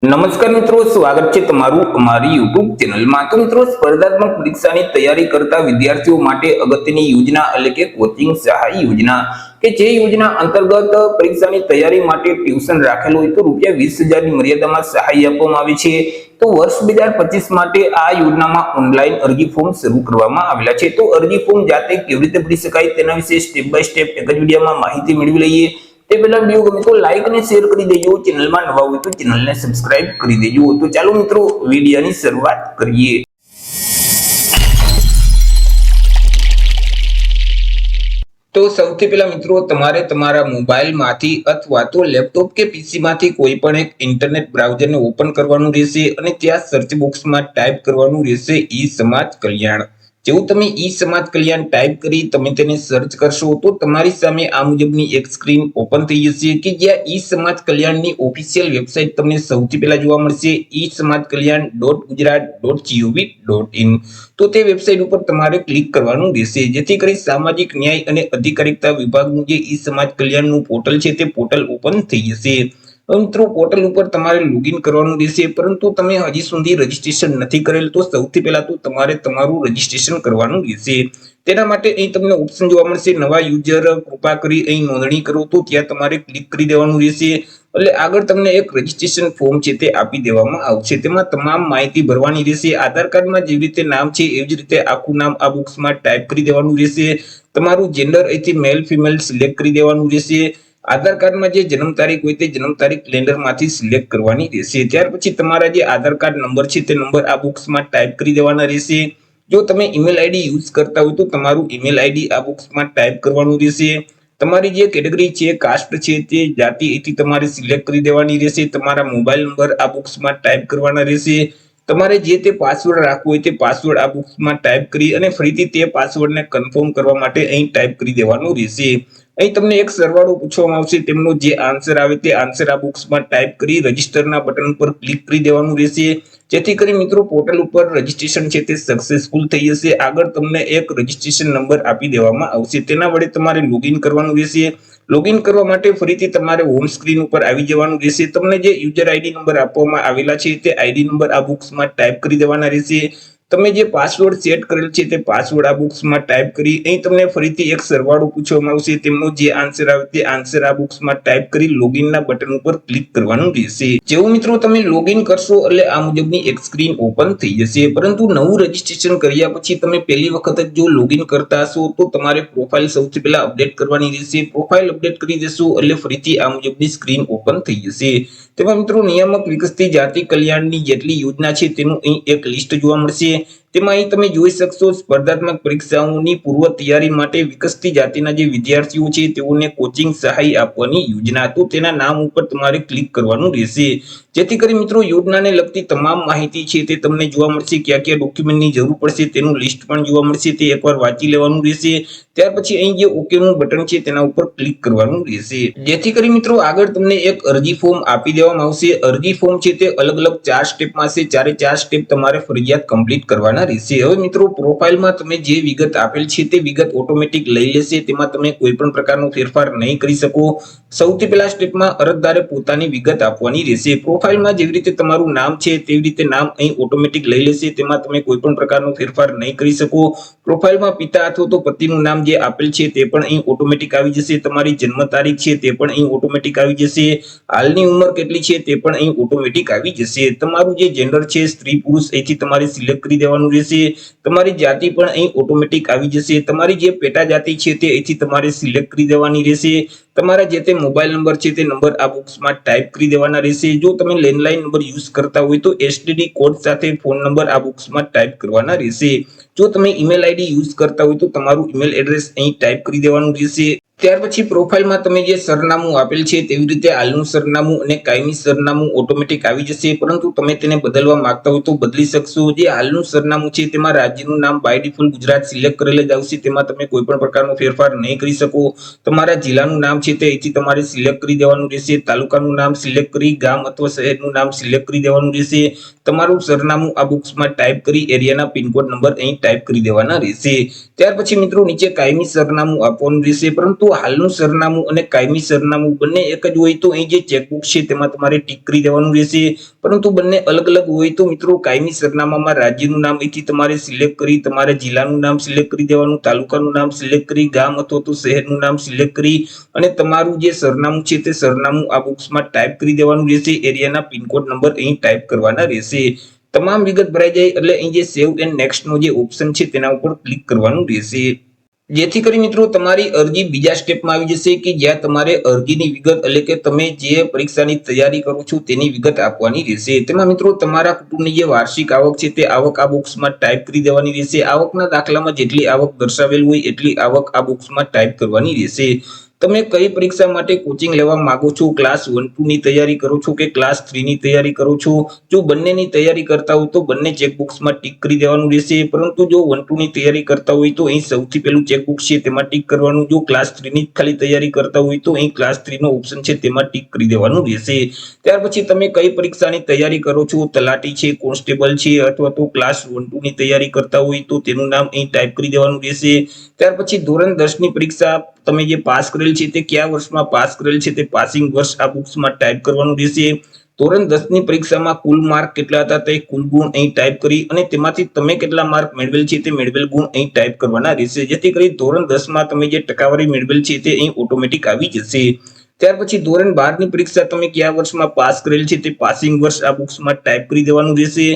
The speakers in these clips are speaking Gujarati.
નમસ્કાર મિત્રો, સ્વાગત છે તમારું અમારી યુટ્યુબ ચેનલમાં। તો મિત્રો, સ્પર્ધાત્મક પરીક્ષાની તૈયારી કરતા વિદ્યાર્થીઓ માટે અગત્યની યોજના એટલે કે કોચિંગ સહાય યોજના કે જે યોજના અંતર્ગત પરીક્ષાની તૈયારી માટે ટ્યુશન રાખેલું હોય તો ₹20,000 ની મર્યાદામાં સહાય આપવામાં આવે છે। તો વર્ષ 2025 માટે આ યોજનામાં ઓનલાઈન અરજી ફોર્મ શરૂ કરવામાં આવેલા છે। તો અરજી ફોર્મ જાતે કેવી રીતે ભરી શકાય તેના વિશે સ્ટેપ બાય સ્ટેપ એક જ વિડીયોમાં માહિતી મેળવી લઈએ। તે પહેલા વિડીયો ગમે તો લાઈક અને શેર કરી દેજો, ચેનલમાં નવા હોય તો ચેનલને સબસ્ક્રાઇબ કરી દેજો। તો ચાલો મિત્રો, વિડીયોની શરૂઆત કરીએ। તો સૌથી પહેલા મિત્રો, તમારે તમારા મોબાઈલમાંથી અથવા તો લેપટોપ કે પીસી માંથી કોઈ પણ એક ઇન્ટરનેટ બ્રાઉઝરને ઓપન કરવાનું રહેશે અને ત્યાં સર્ચ બોક્સમાં ટાઈપ કરવાનું રહેશે ઈ સમાજ કલ્યાણ। જેવું તમે ઈ સમાજ કલ્યાણ ટાઈપ કરી તમે તેને સર્ચ કરશો તો તમારી સામે આ મુજબની એક સ્ક્રીન ઓપન થઈ જશે કે જ્યાં ઈ સમાજ કલ્યાણની ઓફિશિયલ વેબસાઇટ તમને સૌથી પહેલા જોવા મળશે esamajkalyan.gujarat.gov.in। તો તે વેબસાઇટ ઉપર તમારે ક્લિક કરવાનું રહેશે જેથી કરી સામાજિક ન્યાય અને અધિકારિતા વિભાગનું જે ઈ સમાજ કલ્યાણનું પોર્ટલ છે તે પોર્ટલ ઓપન થઈ જશે। મિત્રો, પોર્ટલ ઉપર તમારે લોગિન કરવાનું રહેશે, પરંતુ તમે હજી સુધી રજીસ્ટ્રેશન નથી કરેલ તો સૌથી પહેલા તો તમારે તમારું રજીસ્ટ્રેશન કરવાનું રહેશે। તેના માટે અહીં તમને ઓપ્શન જોવા મળશે નવા યુઝર, કૃપા કરી અહીં નોંધણી કરો, તો ત્યાં તમારે ક્લિક કરી દેવાનું રહેશે। એટલે આગળ તમને એક રજીસ્ટ્રેશન ફોર્મ છે તે આપી દેવામાં આવશે, તેમાં તમામ માહિતી ભરવાની રહેશે। આધાર કાર્ડમાં જેવી રીતે નામ છે એવી જ રીતે આખું નામ આ બોક્સમાં ટાઈપ કરી દેવાનું રહેશે। તમારું જેન્ડર અહીંથી મેલ ફિમેલ સિલેક્ટ કરી દેવાનું રહેશે। આધાર કાર્ડમાં જે જન્મ તારીખ હોય તે જન્મ તારીખ કેલેન્ડરમાંથી સિલેક્ટ કરવાની રહેશે। ત્યાર પછી તમારા જે આધાર કાર્ડ નંબર છે તે નંબર આ બોક્સમાં ટાઈપ કરી દેવાના રહેશે। જો તમે ઈમેલ આઈડી યુઝ કરતા હોય તો તમારું ઈમેલ આઈડી આ બોક્સમાં ટાઈપ કરવાનું રહેશે। તમારી જે કેટેગરી છે, કાસ્ટ છે, તે જાતિ અહીંથી તમારે સિલેક્ટ કરી દેવાની રહેશે। તમારા મોબાઈલ નંબર આ બોક્સમાં ટાઈપ કરવાના રહેશે। તમારે જે તે પાસવર્ડ રાખવો હોય તે પાસવર્ડ આ બોક્સમાં ટાઈપ કરી અને ફરીથી તે પાસવર્ડને કન્ફર્મ કરવા માટે અહીં ટાઈપ કરી દેવાનું રહેશે। અહીં તમને એક સરવાળો પૂછવામાં આવશે, તેમનો જે આન્સર આવે તે આન્સર આ બોક્સમાં ટાઈપ કરી રજીસ્ટરના બટન પર ક્લિક કરી દેવાનું રહેશે જેથી કરી મિત્રો પોર્ટલ ઉપર રજીસ્ટ્રેશન છે તે સક્સેસફુલ થઈ જશે। આગળ તમને એક રજીસ્ટ્રેશન નંબર આપી દેવામાં આવશે, તેના વડે તમારે લોગિન કરવાનું રહેશે। લોગિન કરવા માટે ફરીથી તમારે હોમ સ્ક્રીન ઉપર આવી જવાનું રહેશે। તમને જે યુઝર આઈડી નંબર આપવામાં આવેલા છે તે આઈડી નંબર આ બોક્સમાં ટાઈપ કરી દેવાના રહેશે। તમે જે પાસવર્ડ સેટ કરેલ છે તે પાસવર્ડ આ બોક્સમાં ટાઈપ કરી અહીં તમને ફરીથી એક સરવાળો પૂછવામાં આવશે, તેમનો જે આન્સર આવે તે આન્સર આ બોક્સમાં ટાઈપ કરી લોગિનના બટન ઉપર ક્લિક કરવાનું રહેશે। જેવું મિત્રો તમે લોગિન કરશો એટલે આ મુજબની એક સ્ક્રીન ઓપન થઈ જશે। પરંતુ નવું રજીસ્ટ્રેશન કર્યા પછી તમે પહેલી વખત જ જો લોગિન કરતા હશો તો તમારે પ્રોફાઇલ સૌથી પહેલા અપડેટ કરવાની રહેશે। પ્રોફાઇલ અપડેટ કરી દેશો એટલે ફરીથી આ મુજબની સ્ક્રીન ઓપન થઈ જશે। તેમાં મિત્રો નિયામક વિકસતી જાતિ કલ્યાણની જેટલી યોજના છે તેનું અહીં એક લિસ્ટ જોવા મળશે। તેમાં અહીં તમે જોઈ શકશો સ્પર્ધાત્મક પરીક્ષાઓની પૂર્વ તૈયારી માટે વિકસતી જાતિના જે વિદ્યાર્થીઓ છે તેઓને કોચિંગ સહાય આપવાની યોજના, તો તેના નામ ઉપર તમારે ક્લિક કરવાનું રહેશે જેથી કરી મિત્રો યોજનાને લગતી તમામ માહિતી છે તે તમને જોવા મળશે। કયા કયા ડોક્યુમેન્ટની જરૂર પડશે તેનું લિસ્ટ પણ જોવા મળશે, તે એકવાર વાંચી લેવાનું રહેશે। ત્યાર પછી અહીં જે ઓકે નું બટન છે તેના ઉપર ક્લિક કરવાનું રહેશે જેથી કરી મિત્રો આગળ તમને એક અરજી ફોર્મ આપી દેવામાં આવશે। અરજી ફોર્મ છે તે અલગ અલગ 4 સ્ટેપમાં છે, ચારે 4 સ્ટેપ તમારે ફરજિયાત કમ્પ્લીટ કરવાના રહેશે। હવે મિત્રો પ્રોફાઇલમાં તમે જે વિગત આપેલ છે તે વિગત ઓટોમેટિક લઈ લેશે, તેમાં તમે કોઈ પણ પ્રકારનો ફેરફાર નહીં કરી શકો। સૌથી પહેલા સ્ટેપમાં અરજદારે પોતાની વિગત આપવાની રહેશે। પ્રોફાઇલમાં જેવી રીતે તમારું નામ છે તેવી રીતે નામ અહીં ઓટોમેટિક લઈ લેશે, તેમાં તમે કોઈ પણ પ્રકારનો ફેરફાર નહીં કરી શકો। પ્રોફાઇલમાં પિતા અથવા તો પતિનું નામ જે આપેલ છે તે પણ અહીં ઓટોમેટિક આવી જશે। તમારી જન્મ તારીખ છે તે પણ અહીં ઓટોમેટિક આવી જશે। હાલની ઉંમર કેટલી છે તે પણ અહીં ઓટોમેટિક આવી જશે। તમારું જે જેન્ડર છે સ્ત્રી પુરુષ અહીંથી તમારે સિલેક્ટ કરી દેવાનું રહેશે। તમારી જાતિ પણ અહીં ઓટોમેટિક આવી જશે। તમારી જે પેટા જાતિ છે તે અહીંથી તમારે સિલેક્ટ કરી દેવાની રહેશે। તમારા જે તે મોબાઈલ નંબર છે તે નંબર આ બોક્સમાં ટાઈપ કરી દેવાના રહેશે। જો તમે લેન્ડલાઇન નંબર યુઝ કરતા હોય તો એસટીડી કોડ સાથે ફોન નંબર આ બોક્સમાં ટાઈપ કરવાના રહેશે। જો તમે ઈમેલ આઈડી યુઝ કરતા હોય તો તમારું ઈમેલ એડ્રેસ અહીં ટાઈપ કરી દેવાનું રહેશે। ત્યાર પછી પ્રોફાઇલમાં તમે જે સરનામું આપેલ છે તેવી રીતે હાલનું સરનામું અને કાયમી સરનામું ઓટોમેટિક આવી જશે, પરંતુ તમે તેને બદલવા માંગતા હોય તો બદલી શકશો। જે હાલનું સરનામું છે તેમાં રાજ્યનું નામ બાય ડિફોલ્ટ ગુજરાત સિલેક્ટ કરેલ જ આવશે, તેમાં તમે કોઈ પણ પ્રકારનો ફેરફાર નહીં કરી શકો। તમારા જિલ્લાનું નામ છે તે અહીંથી તમારે સિલેક્ટ કરી દેવાનું રહેશે। તાલુકાનું નામ સિલેક્ટ કરી ગામ અથવા શહેરનું નામ સિલેક્ટ કરી દેવાનું રહેશે। તમારું સરનામું આ બોક્સમાં ટાઈપ કરી એરિયાના પિનકોડ નંબર અહીં ટાઈપ કરી દેવાના રહેશે। ત્યાર પછી મિત્રો નીચે કાયમી સરનામું આપવાનું રહેશે, પરંતુ તો હાલનું સરનામું અને કાયમી સરનામું બંને એક જ હોય તો અહીં જે ચેકબુક છે તેમાં તમારે ટીક કરી દેવાનું રહેશે, પરંતુ બંને અલગ અલગ હોય તો મિત્રો કાયમી સરનામામાં રાજ્યનું નામ અહીંથી તમારે સિલેક્ટ કરી તમારે જિલ્લાનું નામ સિલેક્ટ કરી દેવાનું, તાલુકાનું નામ સિલેક્ટ કરી, ગામ અથવા તો શહેરનું નામ સિલેક્ટ કરી અને તમારું જે સરનામું છે તે સરનામું આ બોક્સમાં ટાઈપ કરી દેવાનું રહેશે. એરિયાના પિનકોડ નંબર અહીં ટાઈપ કરવાના રહેશે. તમામ વિગત ભરાઈ જાય એટલે અહીં જે સેવ એન્ડ નેક્સ્ટ નો જે ઓપ્શન છે તેના ઉપર ક્લિક કરવાનું રહેશે, જેથી કરી મિત્રો તમારી અરજી બીજા સ્ટેપમાં આવી જશે કે જ્યાં તમારે અરજીની વિગત એટલે કે તમે જે પરીક્ષાની તૈયારી કરો છો તેની વિગત આપવાની રહેશે. તેમાં મિત્રો તમારા કુટુંબની જે વાર્ષિક આવક છે તે આવક આ બોક્સમાં ટાઈપ કરી દેવાની રહેશે. આવકના દાખલામાં જેટલી આવક દર્શાવેલ હોય એટલી આવક આ બોક્સમાં ટાઈપ કરવાની રહેશે. તમે કઈ પરીક્ષા માટે કોચિંગ લેવા માંગો છો, ક્લાસ 1-2 ની તૈયારી કરો છો કે ક્લાસ 3 ની તૈયારી કરો છો? જો બંનેની તૈયારી કરતા હોય તો બંને ચેકબુક્સમાં ટીક કરી દેવાનું રહેશે, પરંતુ જો 1-2 ની તૈયારી કરતા હોય તો અહીં સૌથી પહેલું ચેકબુક છે તેમાં ટીક કરવાનું. જો ક્લાસ 3 ની ખાલી તૈયારી કરતા હોય તો અહીં ક્લાસ 3 નો ઓપ્શન છે તેમાં ટીક કરી દેવાનું રહેશે. ત્યાર પછી તમે કઈ પરીક્ષાની તૈયારી કરો છો, તલાટી છે, કોન્સ્ટેબલ છે અથવા તો ક્લાસ 1-2 ની તૈયારી કરતા હોય તો તેનું નામ અહીં ટાઈપ કરી દેવાનું રહેશે. ત્યાર પછી ધોરણ 10 ની પરીક્ષા તમે જે પાસ કરેલ છે તે કયા વર્ષમાં પાસ કરેલ છે તે પાસિંગ વર્ષ આ બોક્સમાં ટાઈપ કરવાનું રહેશે. ધોરણ 10 ની પરીક્ષામાં કુલ માર્ક કેટલા હતા તે કુલ ગુણ અહીં ટાઈપ કરી અને તેમાંથી તમે કેટલા માર્ક મેળવેલ છે તે મેળવેલ ગુણ અહીં ટાઈપ કરવાના રહેશે, જેથી કરી ધોરણ 10 માં તમે જે ટકાવારી મેળવેલ છે તે અહીં ઓટોમેટિક આવી જશે. ત્યાર પછી ધોરણ 12 ની પરીક્ષા તમે કયા વર્ષમાં પાસ કરેલ છે તે પાસિંગ વર્ષ આ બોક્સમાં ટાઈપ કરી દેવાનું રહેશે.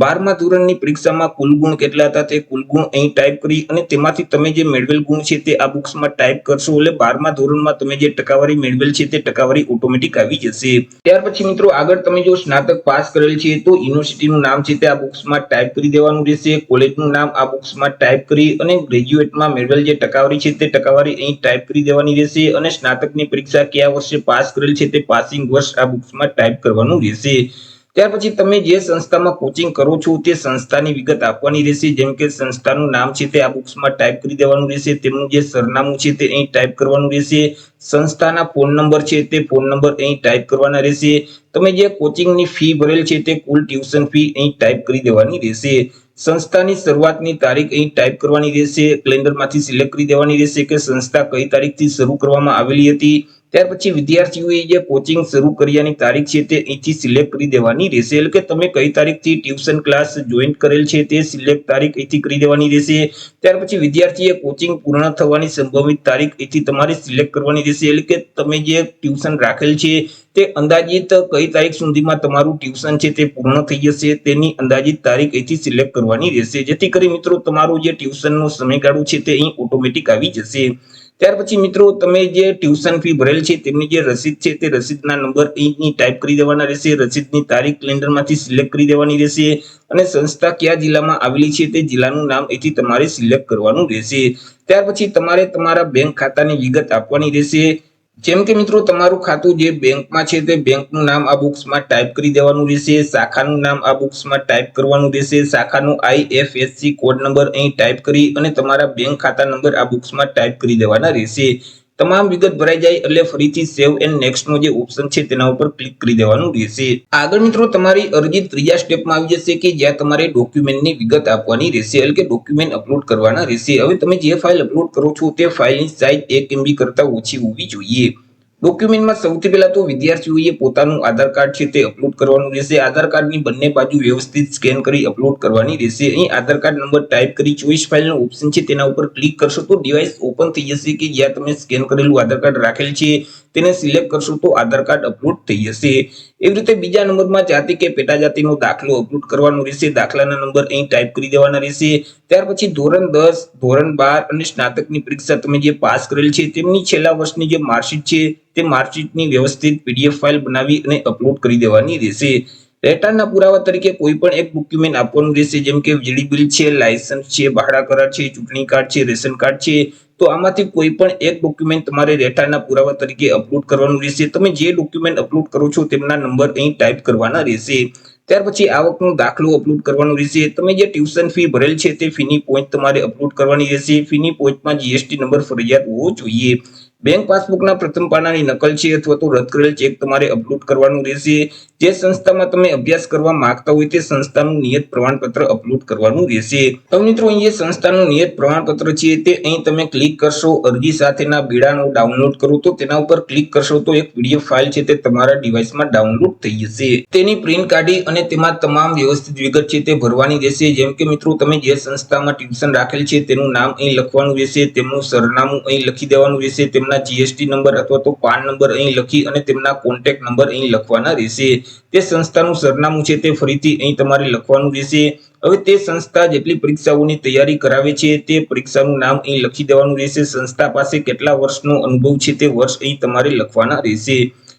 12મા ધોરણની પરીક્ષામાં કુલ ગુણ કેટલા હતા તે કુલ ગુણ અહીં ટાઈપ કરી અને તેમાંથી તમે જે મેળવેલ ગુણ છે તે આ બોક્સમાં ટાઈપ કરશો એટલે 12મા ધોરણમાં તમે જે ટકાવારી મેળવેલ છે તે ટકાવારી ઓટોમેટિક આવી જશે. ત્યાર પછી મિત્રો આગળ તમે જો સ્નાતક પાસ કરેલ છે તો યુનિવર્સિટીનું નામ છે તે આ બોક્સમાં ટાઈપ કરી દેવાનું રહેશે, કોલેજનું નામ આ બોક્સમાં ટાઈપ કરી અને ગ્રેજ્યુએટમાં મેળવેલ જે ટકાવારી છે તે ટકાવારી અહીં ટાઈપ કરી દેવાની રહેશે અને સ્નાતકની પરીક્ષા કયા વર્ષે પાસ કરેલ છે તે પાસિંગ વર્ષ આ બોક્સમાં ટાઈપ કરવાનું રહેશે. ત્યાર પછી તમે જે સંસ્થામાં કોચિંગ કરો છો તે સંસ્થાની વિગત આપવાની રહેશે, જેમ કે સંસ્થાનું નામ છે તે આ બોક્સમાં ટાઈપ કરી દેવાનું રહેશે, તેમનું જે સરનામું છે તે અહીં ટાઈપ કરવાનું રહેશે, સંસ્થાના ફોન નંબર છે તે ફોન નંબર અહીં ટાઈપ કરવાના રહેશે, તમે જે કોચિંગની ફી ભરેલ છે તે કુલ ટ્યુશન ફી અહીં ટાઈપ કરી દેવાની રહેશે, સંસ્થાની શરૂઆતની તારીખ અહીં ટાઈપ કરવાની રહેશે, કેલેન્ડરમાંથી સિલેક્ટ કરી દેવાની રહેશે કે સંસ્થા કઈ તારીખથી શરૂ કરવામાં આવેલી હતી. ત્યાર પછી વિદ્યાર્થીઓએ જે કોચિંગ શરૂ કર્યાની તારીખ છે તે અહીંથી સિલેક્ટ કરી દેવાની રહેશે, એટલે કે તમે કઈ તારીખથી ટ્યુશન ક્લાસ જોઈન કરેલ છે તે સિલેક્ટ તારીખ અહીંથી કરી દેવાની રહેશે. ત્યાર પછી વિદ્યાર્થીએ કોચિંગ પૂર્ણ થવાની સંભવિત તારીખ અહીંથી તમારે સિલેક્ટ કરવાની રહેશે, એટલે કે તમે જે ટ્યુશન રાખેલ છે તે અંદાજિત કઈ તારીખ સુધીમાં તમારું ટ્યુશન છે તે પૂર્ણ થઈ જશે તેની અંદાજિત તારીખ અહીંથી સિલેક્ટ કરવાની રહેશે, જેથી કરી મિત્રો તમારું જે ટ્યુશનનો સમયગાળો છે તે અહીં ઓટોમેટિક આવી જશે. ત્યાર પછી મિત્રો તમે જે ટ્યુશન ફી ભરેલ છે તેમની જે રસીદ છે તે રસીદના નંબર અહીં ટાઈપ કરી દેવાના રહેશે, રસીદની તારીખ કેલેન્ડરમાંથી સિલેક્ટ કરી દેવાની રહેશે અને સંસ્થા કયા જિલ્લામાં આવેલી છે તે જિલ્લાનું નામ અહીંથી તમારે સિલેક્ટ કરવાનું રહેશે. ત્યાર પછી તમારે તમારા બેંક ખાતાની વિગત આપવાની રહેશે, જેમ કે મિત્રો તમારું ખાતું જે બેંકમાં છે તે બેંકનું નામ આ બોક્સમાં ટાઈપ કરી દેવાનું રહેશે, શાખાનું નામ આ બોક્સમાં ટાઈપ કરવાનું રહેશે, શાખાનો IFSC કોડ નંબર અહીં ટાઈપ કરી અને તમારા બેંક ખાતા નંબર આ બોક્સમાં ટાઈપ કરી દેવાના રહેશે. તમામ વિગત ભરાઈ જાય એટલે ફરીથી સેવ એન્ડ નેક્સ્ટ નો જે ઓપ્શન છે તેના ઉપર ક્લિક કરી દેવાનું રહેશે. આગળ મિત્રો તમારી અરજી ત્રીજા સ્ટેપમાં આવી જશે કે જ્યાં તમારે ડોક્યુમેન્ટની વિગત આપવાની રહેશે, એટલે કે ડોક્યુમેન્ટ અપલોડ કરવાના રહેશે. હવે તમે જે ફાઇલ અપલોડ કરો છો તે ફાઇલની સાઇઝ 1 MB કરતા ઓછી હોવી જોઈએ. ડોક્યુમેન્ટમાં સૌથી પહેલા તો વિદ્યાર્થીઓએ પોતાનું આધાર કાર્ડ છે તે અપલોડ કરવાનું રહેશે, આધાર કાર્ડની બંને બાજુ વ્યવસ્થિત સ્કેન કરી અપલોડ કરવાની રહેશે. અહીં આધાર કાર્ડ નંબર ટાઈપ કરી ચોઈસ ફાઇલનો ઓપ્શન છે તેના ઉપર ક્લિક કરશો તો ડિવાઇસ ઓપન થઈ જશે કે જ્યાં તમે સ્કેન કરેલું આધાર કાર્ડ રાખેલ છે તેને સિલેક્ટ કરશો તો આધાર કાર્ડ અપલોડ થઈ જશે. એવી રીતે બીજા નંબરમાં જાતિ કે પેટા જાતિનો દાખલો અપલોડ કરવાનો રહેશે, દાખલાના નંબર અહીં ટાઈપ કરી દેવાના રહેશે. ત્યાર પછી ધોરણ 10, ધોરણ 12 અને સ્નાતકની પરીક્ષા તમે જે પાસ કરેલ છે તેમની છેલ્લા વર્ષની જે માર્કશીટ છે તે માર્કશીટની વ્યવસ્થિત PDF ફાઇલ બનાવી અને અપલોડ કરી દેવાની રહેશે. રહેઠાણના પુરાવા તરીકે કોઈ પણ એક ડોક્યુમેન્ટ આપવાનું રહેશે, જેમ કે વીજળી બિલ છે, લાયસન્સ છે, ભાડા કરાર છે, ચૂંટણી કાર્ડ છે, રેશન કાર્ડ છે, તો આમાંથી કોઈ પણ એક ડોક્યુમેન્ટ તમારે રહેઠાણના પુરાવા તરીકે અપલોડ કરવાનું રહેશે. તમે જે ડોક્યુમેન્ટ અપલોડ કરો છો તેમના નંબર અહીં ટાઈપ કરવાના રહેશે. ત્યાર પછી આવકનો દાખલો અપલોડ કરવાનો રહેશે, તમે જે ટ્યુશન ફી ભરેલ છે તે ફીની પોઈન્ટ તમારે અપલોડ કરવાની રહેશે, ફીની પોઈન્ટમાં GST નંબર ફરજિયાત હોવો જોઈએ. બેંક પાસબુકના પ્રથમ પાનાની નકલ છે અથવા તો રદ કરેલ ચેક તમારે અપલોડ કરવાનું રહેશે. જે સંસ્થામાં તમે અભ્યાસ કરવા માંગતા હોય તે સંસ્થાનું નિયત પ્રમાણપત્ર અપલોડ કરવાનું રહેશે. તો મિત્રો અહીં જે સંસ્થાનું નિયત પ્રમાણપત્ર છે તે અહીં તમે ક્લિક કરશો, અરજી સાથેના બીડાનો ડાઉનલોડ કરો તો તેના ઉપર ક્લિક કરશો તો એક પીડીએફ ફાઇલ છે તે તમારા ડિવાઇસમાં ડાઉનલોડ થઈ જશે. તેની પ્રિન્ટ કાઢી અને તેમાં તમામ વ્યવસ્થિત વિગત છે તે ભરવાની રહેશે. જેમ કે મિત્રો તમે જે સંસ્થામાં ટ્યુશન રાખેલ છે તેનું નામ અહીં લખવાનું રહેશે, તેમનું સરનામું અહીં લખી દેવાનું રહેશે, તેમના જીએસટી નંબર અથવા તો પાન નંબર અહીં લખી અને તેમના કોન્ટેક્ટ નંબર અહીં લખવાના રહેશે. તે સંસ્થાનું સરનામું છે તે ફરીથી અહીં તમારે લખવાનું રહેશે. હવે તે સંસ્થા જેટલી પરીક્ષાઓની તૈયારી કરાવે છે તે પરીક્ષાનું નામ અહીં લખી દેવાનું રહેશે. સંસ્થા પાસે કેટલા વર્ષનો અનુભવ છે તે વર્ષ અહીં તમારે લખવાના રહેશે.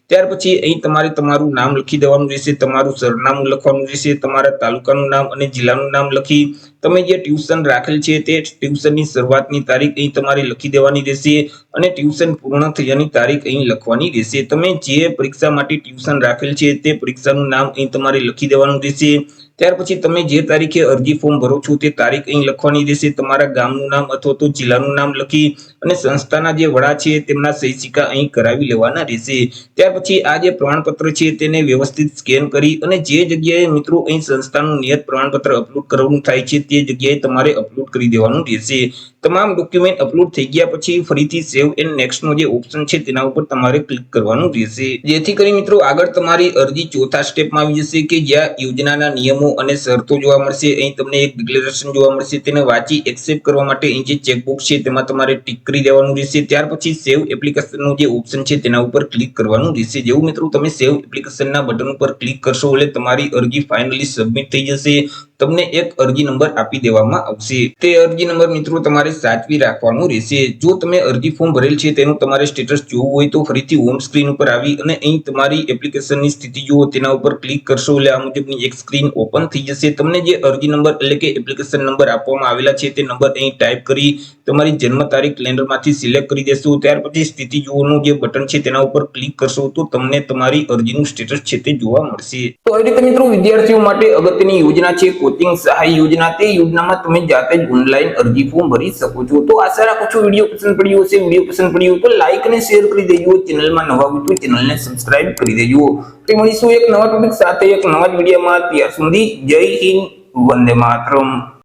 ત્યાર પછી અહીં તમારે તમારું નામ લખી દેવાનું રહેશે, તમારું સરનામું લખવાનું રહેશે, તમારા તાલુકાનું નામ અને જિલ્લાનું નામ લખી તમે જે ટ્યુશન રાખેલ છે તે ટ્યુશનની શરૂઆતની તારીખ અહીં તમારે લખી દેવાની રહેશે અને ટ્યુશન પૂર્ણ થયાની તારીખ અહીં લખવાની રહેશે. તમે જે પરીક્ષા માટે ટ્યુશન રાખેલ છે તે પરીક્ષાનું નામ અહીં તમારે લખી દેવાનું રહેશે. ત્યાર પછી તમે જે તારીખે અરજી ફોર્મ ભરો છો તે તારીખ અહીં લખવાની રહેશે. તમારા ગામનું નામ અથવા તો જિલ્લાનું નામ લખી અને સંસ્થાના જે વડા છે તેમના સહી સિક્કા અહીં કરાવી લેવાના રહેશે. ત્યાર પછી આ જે પ્રમાણપત્ર છે તેને વ્યવસ્થિત સ્કેન કરી અને જે જગ્યાએ મિત્રો અહીં સંસ્થાનું નિયત પ્રમાણપત્ર અપલોડ કરવાનું થાય છે તે જગ્યાએ તમારે અપલોડ કરી દેવાનું રહેશે. તમામ ડોક્યુમેન્ટ અપલોડ થઈ ગયા પછી ફરીથી સેવ એન્ડ નેક્સ્ટ નો જે ઓપ્શન છે તેના ઉપર તમારે ક્લિક કરવાનું રહેશે. જેથી કરી મિત્રો આગળ તમારી અરજી ચોથા સ્ટેપમાં આવી જશે કે જ્યાં યોજનાના નિયમો અને શરતો જોવા મળશે. અહીં તમને એક ડિક્લેરેશન જોવા મળશે, તેને વાંચી એક્સેપ્ટ કરવા માટે અહીં જે ચેકબોક્સ છે તેમાં તમારે ટિક કરી દેવાનું રહેશે. ત્યાર પછી સેવ એપ્લિકેશનનું જે ઓપ્શન છે તેના ઉપર ક્લિક કરવાનું રહેશે. જેવું મિત્રો તમે સેવ એપ્લિકેશનના બટન ઉપર ક્લિક કરશો એટલે તમારી અરજી ફાઇનલી સબમિટ થઈ જશે. તમને એક અરજી નંબર આપી દેવામાં આવશે. તે અરજી નંબર મિત્રો તમારે સાચવી રાખવાનો રહેશે. જો તમે અરજી ફોર્મ ભરેલ છે તેનું તમારે સ્ટેટસ જોવું હોય તો ફરીથી હોમ સ્ક્રીન ઉપર આવી અને અહીં તમારી એપ્લિકેશનની સ્થિતિ જુઓ તેના ઉપર ક્લિક કરશો એટલે આ મુજબની એક સ્ક્રીન ઓપન થઈ જશે. તમને જે અરજી નંબર એટલે કે એપ્લિકેશન નંબર આપવામાં આવેલા છે તે નંબર અહીં ટાઈપ કરી તમારી જન્મ તારીખ કેલેન્ડરમાંથી સિલેક્ટ કરી દેશો. ત્યાર પછી સ્થિતિ જોવાનું જે બટન છે તેના ઉપર ક્લિક કરશો તો તમને તમારી અરજીનું સ્ટેટસ છે તે જોવા મળશે. તો એ રીતે મિત્રો વિદ્યાર્થીઓ માટે અગત્યની યોજના છે કોચિંગ સહાય યોજના. તે યોજનામાં તમે જાતે જ ઓનલાઈન અરજી ફોર્મ ભરી શકો છો. તો આશા રાખું છું વિડીયો પસંદ પડ્યો હશે. વિડીયો પસંદ પડ્યો તો લાઈક અને શેર કરી દેજો. ચેનલમાં નવા હોય તો ચેનલને સબસ્ક્રાઇબ કરી દેજો. તો મળીશું એક નવા ટોપિક સાથે એક નવા જ વિડીયોમાં. ત્યાર સુધી જય હિન્દ, વંદે માતરમ.